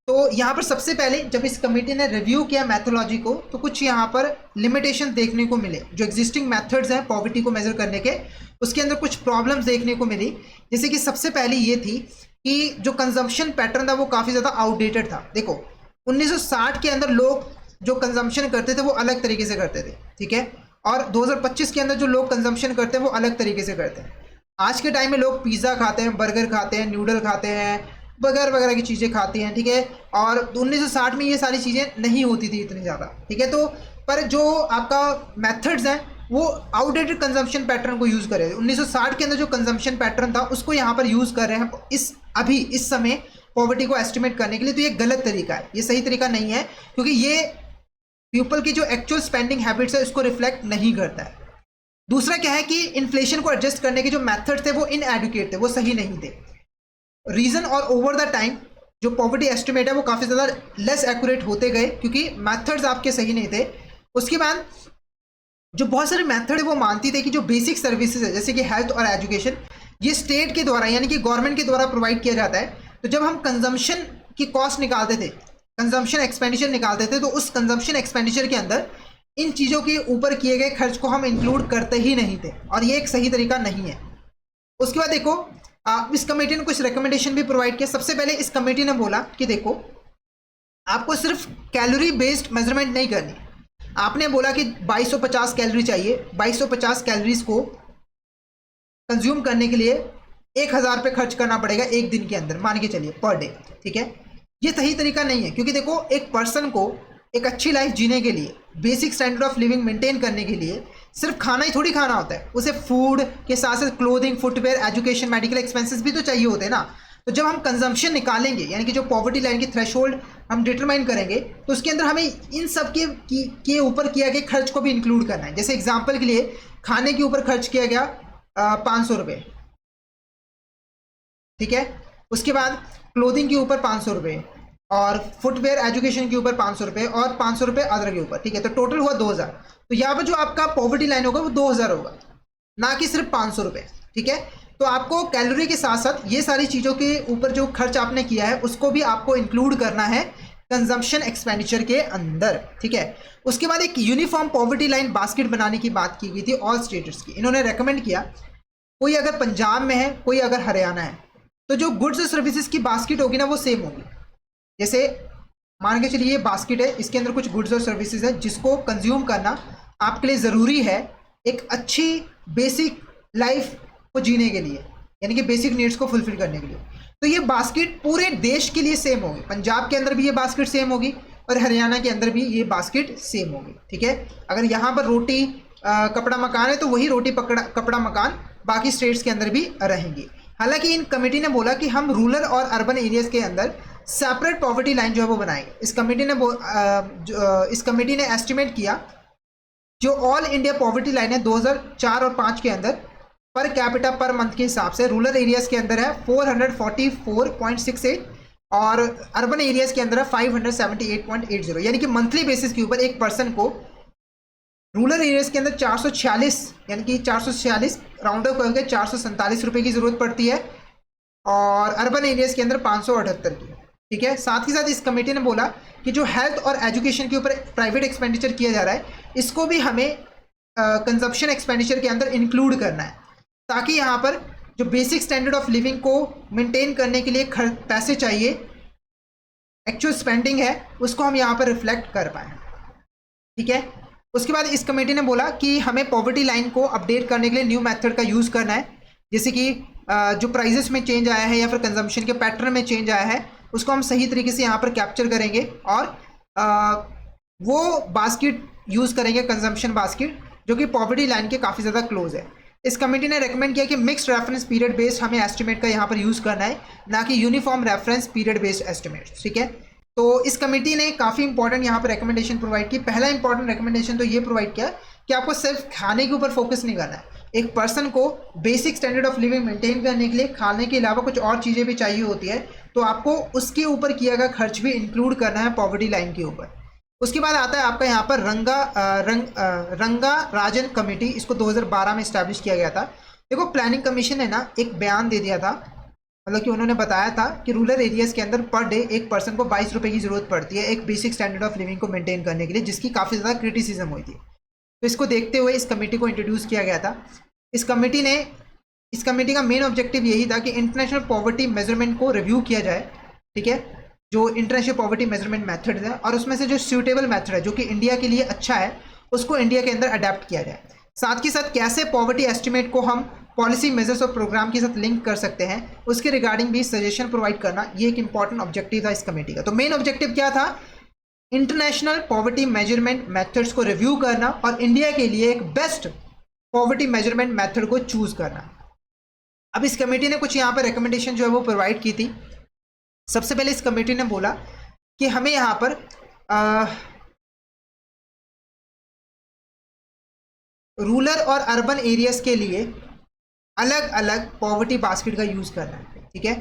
तो यहाँ पर सबसे पहले जब इस कमेटी ने रिव्यू किया मैथोलॉजी को, तो कुछ यहाँ पर लिमिटेशन देखने को मिले। जो एग्जिस्टिंग मेथड्स हैं पॉवर्टी को मेजर करने के, उसके अंदर कुछ प्रॉब्लम्स देखने को मिली। जैसे कि सबसे पहली ये थी कि जो कंजम्पशन पैटर्न था वो काफ़ी ज़्यादा आउटडेटेड था। देखो 1960 के अंदर लोग जो कंजम्पशन करते थे वो अलग तरीके से करते थे। ठीक है, और 2025 के अंदर जो लोग कंजम्पशन करते हैं वो अलग तरीके से करते हैं। आज के टाइम में लोग पिज़्ज़ा खाते हैं, बर्गर खाते हैं, नूडल खाते हैं, वगैरह वगैरह की चीज़ें खाती हैं। ठीक है, और 1960 में ये सारी चीज़ें नहीं होती थी इतनी ज़्यादा। ठीक है, तो पर जो आपका मेथड्स हैं वो आउटडेटेड कंजम्पशन पैटर्न को यूज़ कर रहे थे। 1960 के अंदर जो कंजम्पशन पैटर्न था उसको यहाँ पर यूज़ कर रहे हैं इस समय पॉवर्टी को एस्टिमेट करने के लिए। तो ये गलत तरीका है, ये सही तरीका नहीं है, क्योंकि ये पीपल की जो एक्चुअल स्पेंडिंग हैबिट्स है उसको रिफ्लेक्ट नहीं करता है। दूसरा क्या है कि इन्फ्लेशन को एडजस्ट करने के जो मेथड थे वो इनएडुकेट थे, वो सही नहीं थे। रीज़न और ओवर द टाइम जो पॉवर्टी एस्टिमेट है वो काफ़ी ज़्यादा लेस एक्यूरेट होते गए क्योंकि मेथड्स आपके सही नहीं थे। उसके बाद जो बहुत सारे मेथड है वो मानती थे कि जो बेसिक सर्विसेज है जैसे कि हेल्थ और एजुकेशन, ये स्टेट के द्वारा यानी कि गवर्नमेंट के द्वारा प्रोवाइड किया जाता है। तो जब हम कंजम्पशन की कॉस्ट निकालते थे, कंजम्पशन एक्सपेंडिचर निकालते थे, तो उस कंजम्पशन एक्सपेंडिचर के अंदर इन चीज़ों के ऊपर किए गए खर्च को हम इंक्लूड करते ही नहीं थे, और ये एक सही तरीका नहीं है। उसके बाद देखो इस कमेटी ने कुछ रिकमेंडेशन भी प्रोवाइड किया। सबसे पहले इस कमेटी ने बोला कि देखो आपको सिर्फ कैलोरी बेस्ड मेजरमेंट नहीं करनी। आपने बोला कि 2250 कैलोरी चाहिए, 2250 कैलोरीज को कंज्यूम करने के लिए 1000 रुपये खर्च करना पड़ेगा एक दिन के अंदर, मान के चलिए पर डे। ठीक है, ये सही तरीका नहीं है, क्योंकि देखो एक पर्सन को एक अच्छी लाइफ जीने के लिए, basic standard of living maintain करने के लिए सिर्फ खाना ही थोड़ी खाना होता है, उसे फूड के साथ साथ clothing, footwear, education, medical expenses भी तो चाहिए होते हैं ना। तो जब हम कंजम्पशन निकालेंगे यानी कि जो पॉवर्टी लाइन की थ्रेशोल्ड हम डिटरमाइन करेंगे तो उसके अंदर हमें इन सब के ऊपर किया गया खर्च को भी इंक्लूड करना है। जैसे एग्जाम्पल के लिए खाने के ऊपर खर्च किया गया 500 रुपये, ठीक है। उसके बाद क्लोथिंग के ऊपर 500 रुपये और फुटवेयर एजुकेशन के ऊपर 500 रुपये और 500 रुपये अदर के ऊपर, ठीक है। तो टोटल हुआ 2000। तो यहाँ पर जो आपका पॉवर्टी लाइन होगा वो 2000 होगा, ना कि सिर्फ 500 रुपये, ठीक है। तो आपको कैलोरी के साथ साथ ये सारी चीज़ों के ऊपर जो खर्च आपने किया है उसको भी आपको इंक्लूड करना है कंजम्पशन एक्सपेंडिचर के अंदर, ठीक है। उसके बाद एक यूनिफॉर्म पॉवर्टी लाइन बास्केट बनाने की बात की गई थी ऑल स्टेट्स की। इन्होंने रेकमेंड किया कोई अगर पंजाब में है, कोई अगर हरियाणा है, तो जो गुड्स और सर्विसेज की बास्केट होगी ना वो सेम होगी। जैसे मान के चलिए ये बास्केट है, इसके अंदर कुछ गुड्स और सर्विसेज है जिसको कंज्यूम करना आपके लिए ज़रूरी है एक अच्छी बेसिक लाइफ को जीने के लिए, यानी कि बेसिक नीड्स को फुलफिल करने के लिए। तो ये बास्केट पूरे देश के लिए सेम होगी। पंजाब के अंदर भी ये बास्केट सेम होगी और हरियाणा के अंदर भी ये बास्केट सेम होगी, ठीक है। अगर यहाँ पर रोटी कपड़ा मकान है तो वही रोटी कपड़ा मकान बाकी स्टेट्स के अंदर भी रहेंगी। हालांकि इन कमेटी ने बोला कि हम रूरल और अर्बन एरियाज के अंदर सेपरेट पॉवर्टी लाइन जो है वो बनाएंगे। इस कमेटी ने एस्टिमेट किया जो ऑल इंडिया पॉवर्टी लाइन है 2004 और 5 के अंदर पर कैपिटा पर मंथ के हिसाब से रूरल एरियाज के अंदर है 444.68 और अर्बन एरियाज के अंदर है 578.80, यानी कि मंथली बेसिस के ऊपर एक पर्सन को रूरल एरियाज के अंदर 446 यानी कि 446 राउंड अप करके 447 रुपये की ज़रूरत पड़ती है और अर्बन एरियाज के अंदर 578 की, ठीक है। साथ ही साथ इस कमेटी ने बोला कि जो हेल्थ और एजुकेशन के ऊपर प्राइवेट एक्सपेंडिचर किया जा रहा है इसको भी हमें कंजप्शन एक्सपेंडिचर के अंदर इंक्लूड करना है, ताकि यहाँ पर जो बेसिक स्टैंडर्ड ऑफ लिविंग को मेंटेन करने के लिए पैसे चाहिए, एक्चुअल स्पेंडिंग है उसको हम यहाँ पर रिफ्लेक्ट कर पाएँ, ठीक है। उसके बाद इस कमेटी ने बोला कि हमें पॉवर्टी लाइन को अपडेट करने के लिए न्यू मेथड का यूज़ करना है, जैसे कि जो प्राइजेस में चेंज आया है या फिर कंजम्पशन के पैटर्न में चेंज आया है उसको हम सही तरीके से यहाँ पर कैप्चर करेंगे और वो बास्केट यूज़ करेंगे कंजम्पशन बास्केट जो कि पॉवर्टी लाइन के काफ़ी ज़्यादा क्लोज है। इस कमेटी ने रेकमेंड किया कि मिक्स्ड रेफरेंस पीरियड बेस्ड हमें एस्टिमेट का यहाँ पर यूज़ करना है, ना कि uniform reference period based estimate, ठीक है। तो इस कमेटी ने काफ़ी इंपॉर्टेंट यहाँ पर रिकमेंडेशन प्रोवाइड की। पहला इंपॉर्टेंट रिकमेंडेशन तो ये प्रोवाइड किया कि आपको सिर्फ खाने के ऊपर फोकस नहीं करना है। एक पर्सन को basic standard of living maintain करने के लिए खाने के अलावा कुछ और चीज़ें भी चाहिए होती है, तो आपको उसके ऊपर किया गया खर्च भी इंक्लूड करना है पॉवर्टी लाइन के ऊपर। उसके बाद आता है आपका यहाँ पर रंगा राजन कमेटी, इसको 2012 में इस्टेब्लिश किया गया था। देखो प्लानिंग कमीशन ने ना एक बयान दे दिया था, मतलब कि उन्होंने बताया था कि रूरल एरियाज़ के अंदर पर डे एक पर्सन को 22 रुपये की ज़रूरत पड़ती है एक बेसिक स्टैंडर्ड ऑफ लिविंग को मेंटेन करने के लिए, जिसकी काफ़ी ज़्यादा क्रिटिसिज्म हुई थी। तो इसको देखते हुए इस कमेटी को इंट्रोड्यूस किया गया था। इस कमेटी का मेन ऑब्जेक्टिव यही था कि इंटरनेशनल पॉवर्टी मेजरमेंट को रिव्यू किया जाए, ठीक है, जो इंटरनेशनल पॉवर्टी मेजरमेंट मेथड है और उसमें से जो सूटेबल मेथड है जो कि इंडिया के लिए अच्छा है उसको इंडिया के अंदर अडेप्ट किया जाए। साथ ही साथ कैसे पॉवर्टी एस्टिमेट को हम पॉलिसी मेजर्स और प्रोग्राम के साथ लिंक कर सकते हैं उसके रिगार्डिंग भी सजेशन प्रोवाइड करना, ये एक इंपॉर्टेंट ऑब्जेक्टिव था इस कमेटी का। तो मेन ऑब्जेक्टिव क्या था? इंटरनेशनल पॉवर्टी मेजरमेंट मेथड्स को रिव्यू करना और इंडिया के लिए एक बेस्ट पॉवर्टी मेजरमेंट मेथड को चूज करना। अब इस कमेटी ने कुछ यहाँ पर रिकमेंडेशन जो है वो प्रोवाइड की थी। सबसे पहले इस कमेटी ने बोला कि हमें यहाँ पर रूरल और अर्बन एरियाज के लिए अलग अलग पॉवर्टी बास्केट का यूज करना है, ठीक है।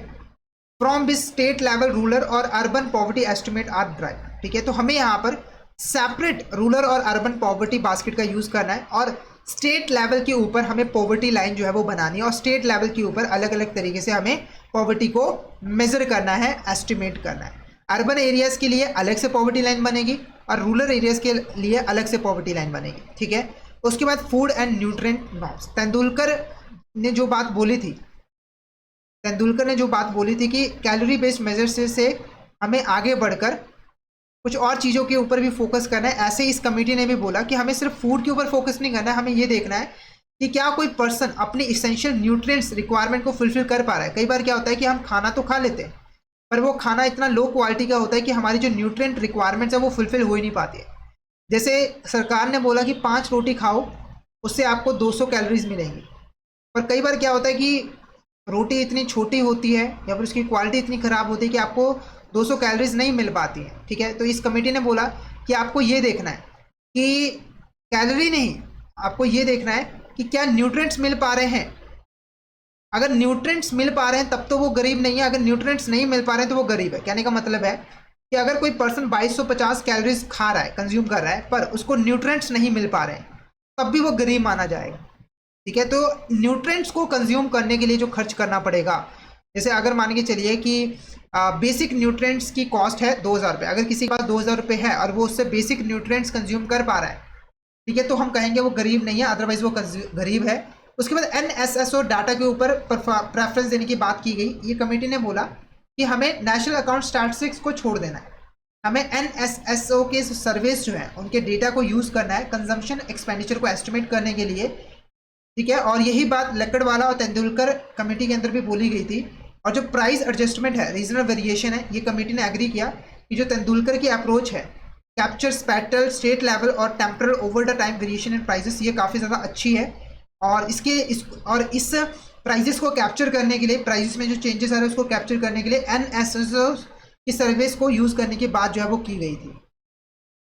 From this state level rural और urban poverty estimate are drive, ठीक है। तो हमें यहाँ पर सेपरेट रूरल और अर्बन पॉवर्टी बास्केट का यूज करना है और स्टेट लेवल के ऊपर हमें पॉवर्टी लाइन जो है वो बनानी है और स्टेट लेवल के ऊपर अलग अलग तरीके से हमें पॉवर्टी को मेजर करना है, एस्टिमेट करना है। अर्बन एरियाज के लिए अलग से पॉवर्टी लाइन बनेगी और रूरल एरियाज के लिए अलग से पॉवर्टी लाइन बनेगी, ठीक है। उसके बाद food and nutrient norms, Tendulkar ने जो बात बोली थी कि कैलोरी बेस्ड मेजर्स से हमें आगे बढ़कर कुछ और चीज़ों के ऊपर भी फोकस करना है। ऐसे इस कमेटी ने भी बोला कि हमें सिर्फ फूड के ऊपर फोकस नहीं करना है, हमें ये देखना है कि क्या कोई पर्सन अपनी इसेंशियल न्यूट्रिएंट्स रिक्वायरमेंट को फुलफिल कर पा रहा है। कई बार क्या होता है कि हम खाना तो खा लेते हैं पर वो खाना इतना लो क्वालिटी का होता है कि हमारी जो न्यूट्रिएंट रिक्वायरमेंट्स है वो फुलफिल हो ही नहीं पाती है। जैसे सरकार ने बोला कि 5 रोटी खाओ उससे आपको 200 कैलोरीज मिलेंगी, पर कई बार क्या होता है कि रोटी इतनी छोटी होती है या फिर उसकी क्वालिटी इतनी ख़राब होती है कि आपको 200 कैलोरीज नहीं मिल पाती है, ठीक है। तो इस कमेटी ने बोला कि आपको ये देखना है कि कैलोरी नहीं, आपको ये देखना है कि क्या न्यूट्रिएंट्स मिल पा रहे हैं। अगर न्यूट्रिएंट्स मिल पा रहे हैं तब तो वो गरीब नहीं है, अगर न्यूट्रिएंट्स नहीं मिल पा रहे हैं तो वो गरीब है। कहने का मतलब है कि अगर कोई पर्सन 2250 कैलोरीज खा रहा है, कंज्यूम कर रहा है, पर उसको न्यूट्रिएंट्स नहीं मिल पा रहे हैं, तब भी वो गरीब माना जाएगा, ठीक है। तो न्यूट्रिएंट्स को कंज्यूम करने के लिए जो खर्च करना पड़ेगा, जैसे अगर मान के चलिए कि बेसिक न्यूट्रिएंट्स की कॉस्ट है 2000 रुपये, अगर किसी के पास 2000 रुपये है और वो उससे बेसिक न्यूट्रिएंट्स कंज्यूम कर पा रहा है, ठीक है, तो हम कहेंगे वो गरीब नहीं है, अदरवाइज वो गरीब है। उसके बाद NSSO डाटा के ऊपर प्रेफरेंस देने की बात की गई। ये कमेटी ने बोला कि हमें नेशनल अकाउंट स्टैटिस्टिक्स को छोड़ देना है, हमें NSSO के सर्विस जो है उनके डेटा को यूज़ करना है कंजम्पशन एक्सपेंडिचर को एस्टिमेट करने के लिए, ठीक है। और यही बात लकड़वाला और तेंदुलकर कमेटी के अंदर भी बोली गई थी। और जो प्राइस एडजस्टमेंट है, रीजनल वेरिएशन है, ये कमेटी ने एग्री किया कि जो तेंदुलकर की अप्रोच है, कैप्चर स्पैटल स्टेट लेवल और temporal over the time variation in prices, ये काफ़ी ज़्यादा अच्छी है। और इस प्राइसेस को कैप्चर करने के लिए, प्राइसेस में जो चेंजेस आ रहे हैं उसको कैप्चर करने के लिए NSSO की सर्विस को यूज़ करने की बात जो है वो की गई थी।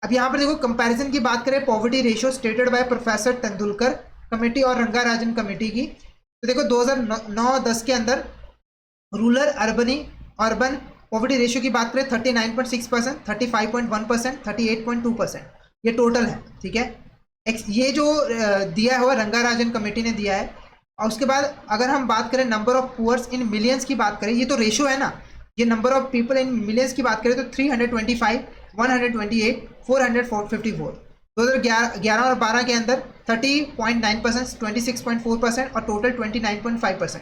अब यहाँ पर देखो कंपैरिजन की बात करें, poverty ratio stated by professor Tendulkar committee और रंगाराजन कमेटी की, तो देखो 2009-10 के अंदर रूरल अर्बन पॉवर्टी रेशियो की बात करें 39.6%, 35.1%, 38.2%, ये टोटल है, ठीक है। ये जो दिया हुआ रंगाराजन कमेटी ने दिया है। और उसके बाद अगर हम बात करें number of poors in millions की बात करें, ये तो रेशियो है ना, ये number of people in millions की बात करें तो 325, 128, 454। 2011 और 12 के अंदर 30.9%, 26.4% और टोटल 29.5%।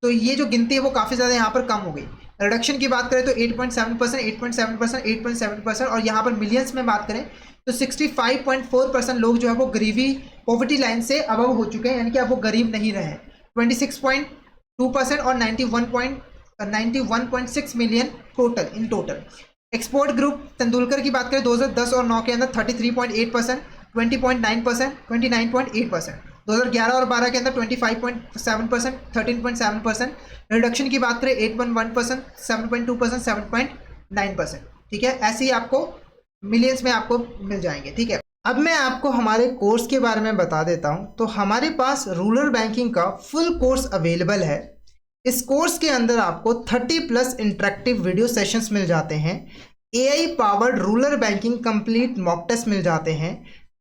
तो ये जो गिनती है वो काफ़ी ज़्यादा यहाँ पर कम हो गई। रिडक्शन की बात करें तो 8.7%, 8.7%, 8.7%, और यहाँ पर मिलियंस में बात करें तो 65.4% लोग जो है वो गरीबी पॉवर्टी लाइन से अबव हो चुके हैं, यानी कि अब वो गरीब नहीं रहे। 26.2% और 91.6 million total. Export group Tendulkar की बात करें 2010 और 9 के अंदर 33.8%, 20.9%, 29.8%। 2011 और 12 के अंदर 25.7%, 13.7%। रिडक्शन की बात करें 8.1%, 7.2%, 7.9%, ठीक है। ऐसे ही आपको मिलियंस में आपको मिल जाएंगे, ठीक है। अब मैं आपको हमारे कोर्स के बारे में बता देता हूं। तो हमारे पास रूरल बैंकिंग का फुल कोर्स अवेलेबल है। इस कोर्स के अंदर आपको 30+ इंटरेक्टिव वीडियो सेशंस मिल जाते हैं, AI powered rural banking complete mock test मिल जाते हैं,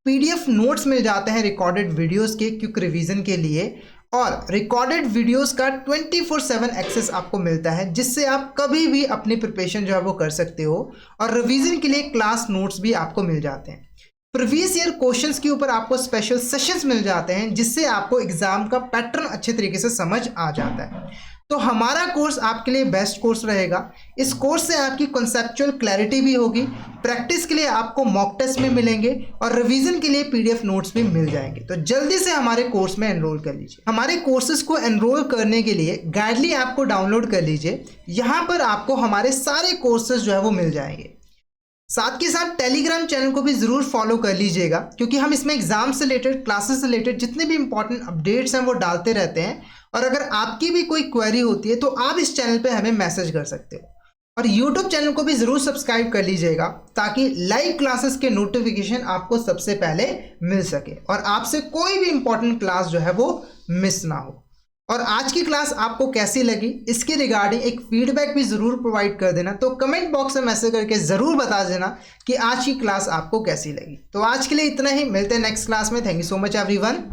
PDF नोट्स मिल जाते हैं रिकॉर्डेड वीडियोस के क्विक रिवीजन के लिए, और रिकॉर्डेड वीडियोस का 24/7 एक्सेस आपको मिलता है, जिससे आप कभी भी अपनी प्रिपरेशन जो है वो कर सकते हो। और रिवीजन के लिए क्लास नोट्स भी आपको मिल जाते हैं। प्रीवियस ईयर क्वेश्चंस के ऊपर आपको स्पेशल सेशंस मिल जाते हैं, जिससे आपको एग्जाम का पैटर्न अच्छे तरीके से समझ आ जाता है। तो हमारा कोर्स आपके लिए बेस्ट कोर्स रहेगा। इस कोर्स से आपकी कॉन्सेप्चुअल क्लैरिटी भी होगी, प्रैक्टिस के लिए आपको मॉक टेस्ट भी मिलेंगे और रिवीजन के लिए PDF नोट्स भी मिल जाएंगे। तो जल्दी से हमारे कोर्स में एनरोल कर लीजिए। हमारे कोर्सेज को एनरोल करने के लिए गाइडली ऐप को डाउनलोड कर लीजिए। यहाँ पर आपको हमारे सारे कोर्सेज जो है वो मिल जाएंगे। साथ के साथ टेलीग्राम चैनल को भी ज़रूर फॉलो कर लीजिएगा, क्योंकि हम इसमें एग्जाम से रिलेटेड, क्लासेस से रिलेटेड जितने भी इंपॉर्टेंट अपडेट्स हैं वो डालते रहते हैं। और अगर आपकी भी कोई क्वेरी होती है तो आप इस चैनल पे हमें मैसेज कर सकते हो। और YouTube चैनल को भी ज़रूर सब्सक्राइब कर लीजिएगा, ताकि लाइव क्लासेस के नोटिफिकेशन आपको सबसे पहले मिल सके और आपसे कोई भी इंपॉर्टेंट क्लास जो है वो मिस ना हो। और आज की क्लास आपको कैसी लगी, इसके रिगार्डिंग एक फीडबैक भी ज़रूर प्रोवाइड कर देना। तो कमेंट बॉक्स में मैसेज करके ज़रूर बता देना कि आज की क्लास आपको कैसी लगी। तो आज के लिए इतना ही, मिलते हैं नेक्स्ट क्लास में। Thank you so much everyone.